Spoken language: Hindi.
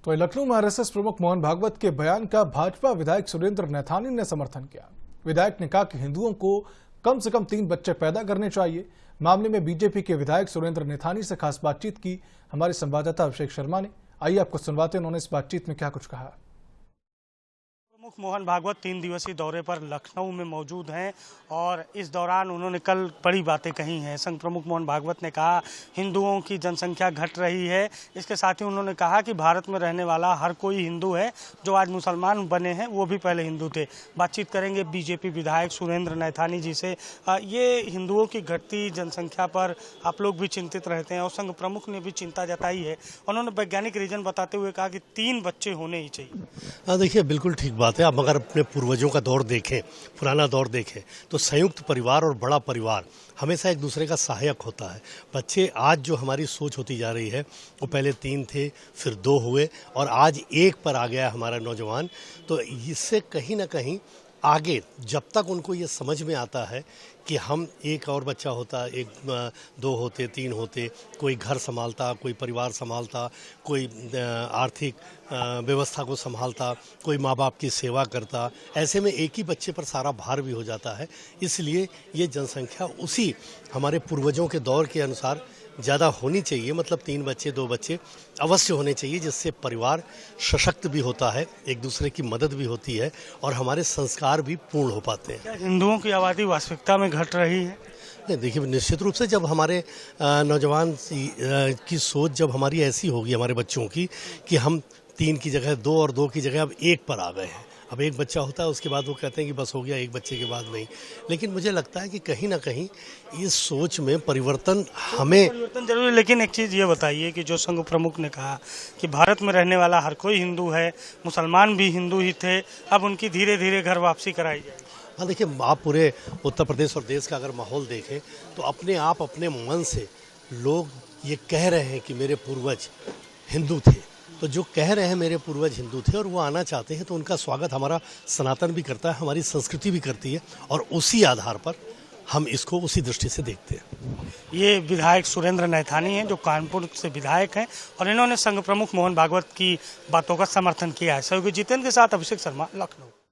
तो लखनऊ में आरएसएस प्रमुख मोहन भागवत के बयान का भाजपा विधायक सुरेंद्र नैथानी ने समर्थन किया। विधायक ने कहा कि हिंदुओं को कम से कम 3 बच्चे पैदा करने चाहिए। मामले में बीजेपी के विधायक सुरेंद्र नैथानी से खास बातचीत की हमारे संवाददाता अभिषेक शर्मा ने। आइए आपको सुनवाते हैं उन्होंने इस बातचीत में क्या कुछ कहा। प्रमुख मोहन भागवत 3 दिवसीय दौरे पर लखनऊ में मौजूद हैं और इस दौरान उन्होंने कल बड़ी बातें कही हैं। संघ प्रमुख मोहन भागवत ने कहा हिंदुओं की जनसंख्या घट रही है। इसके साथ ही उन्होंने कहा कि भारत में रहने वाला हर कोई हिंदू है। जो आज मुसलमान बने हैं वो भी पहले हिंदू थे। बातचीत करेंगे बीजेपी विधायक सुरेंद्र नैथानी जी से। ये हिंदुओं की घटती जनसंख्या पर आप लोग भी चिंतित रहते हैं और संघ प्रमुख ने भी चिंता जताई है। उन्होंने वैज्ञानिक रीजन बताते हुए कहा कि 3 बच्चे होने ही चाहिए। देखिए, बिल्कुल ठीक बात है। आप अगर अपने पूर्वजों का दौर देखें, पुराना दौर देखें, तो संयुक्त परिवार और बड़ा परिवार हमेशा एक दूसरे का सहायक होता है। बच्चे आज जो हमारी सोच होती जा रही है वो पहले 3 थे, फिर 2 हुए और आज 1 पर आ गया हमारा नौजवान। तो इससे कहीं ना कहीं आगे जब तक उनको ये समझ में आता है कि हम एक और बच्चा होता, 2 होते, 3 होते, कोई घर संभालता, कोई परिवार संभालता, कोई आर्थिक व्यवस्था को संभालता, कोई माँ बाप की सेवा करता, ऐसे में एक ही बच्चे पर सारा भार भी हो जाता है। इसलिए ये जनसंख्या उसी हमारे पूर्वजों के दौर के अनुसार ज़्यादा होनी चाहिए। मतलब 3 बच्चे 2 बच्चे अवश्य होने चाहिए, जिससे परिवार सशक्त भी होता है, एक दूसरे की मदद भी होती है और हमारे संस्कार भी पूर्ण हो पाते हैं। क्या हिंदुओं की आबादी वास्तविकता में घट रही है? नहीं, देखिए, निश्चित रूप से जब हमारे नौजवान की सोच जब हमारी ऐसी होगी, हमारे बच्चों की, कि हम 3 की जगह 2 और 2 की जगह अब 1 पर आ गए हैं। अब 1 बच्चा होता है, उसके बाद वो कहते हैं कि बस हो गया, 1 बच्चे के बाद नहीं। लेकिन मुझे लगता है कि कहीं ना कहीं इस सोच में परिवर्तन जरूरी है। लेकिन एक चीज़ ये बताइए कि जो संघ प्रमुख ने कहा कि भारत में रहने वाला हर कोई हिंदू है, मुसलमान भी हिंदू ही थे, अब उनकी धीरे धीरे घर वापसी कराई जाए। हाँ, देखिए, आप पूरे उत्तर प्रदेश और देश का अगर माहौल देखें तो अपने आप अपने मन से लोग ये कह रहे हैं कि मेरे पूर्वज हिंदू थे। तो जो कह रहे हैं मेरे पूर्वज हिंदू थे और वो आना चाहते हैं, तो उनका स्वागत हमारा सनातन भी करता है, हमारी संस्कृति भी करती है और उसी आधार पर हम इसको उसी दृष्टि से देखते हैं। ये विधायक सुरेंद्र नैथानी हैं जो कानपुर से विधायक हैं और इन्होंने संघ प्रमुख मोहन भागवत की बातों का समर्थन किया है। सहयोगी जितेंद्र के साथ अभिषेक शर्मा, लखनऊ।